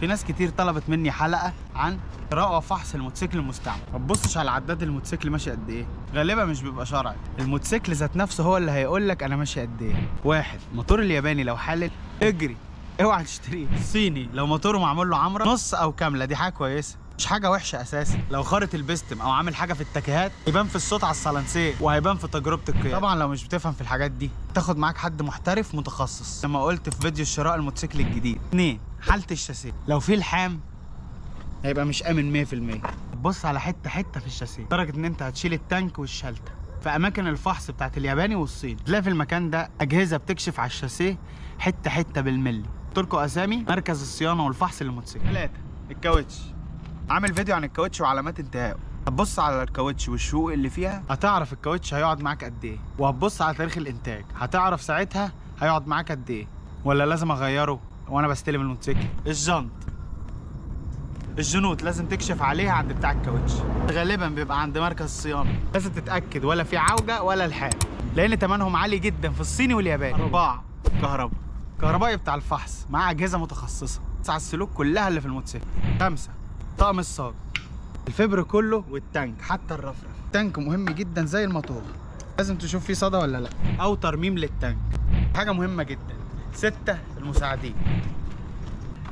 في ناس كتير طلبت مني حلقه عن قراءة وفحص الموتوسيكل المستعمل. ما تبصش على عداد الموتوسيكل ماشي قد ايه، غالبا مش بيبقى شرعي. الموتوسيكل ذات نفسه هو اللي هيقول لك انا ماشي قد ايه. واحد، موتور الياباني لو حالل اجري، اوعى تشتريه. الصيني لو موتوره معمول له عمره نص او كامله دي حاجه كويسه، مش حاجه وحشه اساسا. لو خارط البستم او عامل حاجه في التكيهات هيبان في الصوت على الصالونسيه وهيبان في تجربه القياده. طبعا لو مش بتفهم في الحاجات دي تاخد معاك حد محترف متخصص لما قلت في فيديو شراء الموتوسيكل الجديد. 2، حاله الشاسيه لو في لحام هيبقى مش امن 100%. بص على حته حته في الشاسيه لدرجه ان انت هتشيل التانك والشلته. في اماكن الفحص بتاعت الياباني والصيني تلاقي في المكان ده اجهزه بتكشف على الشاسيه حته حته بالملي. تركو اسامي مركز الصيانه والفحص للموتوسيكل. 3، الكاوتش. عامل فيديو عن الكاوتش وعلامات انتهائه. هتبص على الكاوتش والشقوق اللي فيها هتعرف الكاوتش هيقعد معاك قد ايه، وهتبص على تاريخ الانتاج هتعرف ساعتها هيقعد معاك قد ايه ولا لازم اغيره وانا بستلم الموتوسيكل. الجنوط لازم تكشف عليها عند بتاع الكاوتش، غالبا بيبقى عند مركز الصيانه. لازم تتاكد ولا في عوجه ولا لحام لان تمنهم عالي جدا في الصيني والياباني. 4، كهربائي بتاع الفحص مع اجهزه متخصصه على السلوك كلها اللي في الموتوسيكل. 5، طقم الصاج، الفبر كله والتانك حتى الرفرف. التانك مهم جدا زي الموتور، لازم تشوف فيه صدى ولا لا او ترميم للتانك، حاجه مهمه جدا. 6،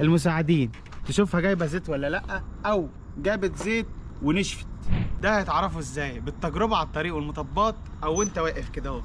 المساعدين تشوفها جايبه زيت ولا لا او جابت زيت ونشفت. ده هتعرفه ازاي؟ بالتجربه على الطريق والمطبات او وانت واقف كده اهو.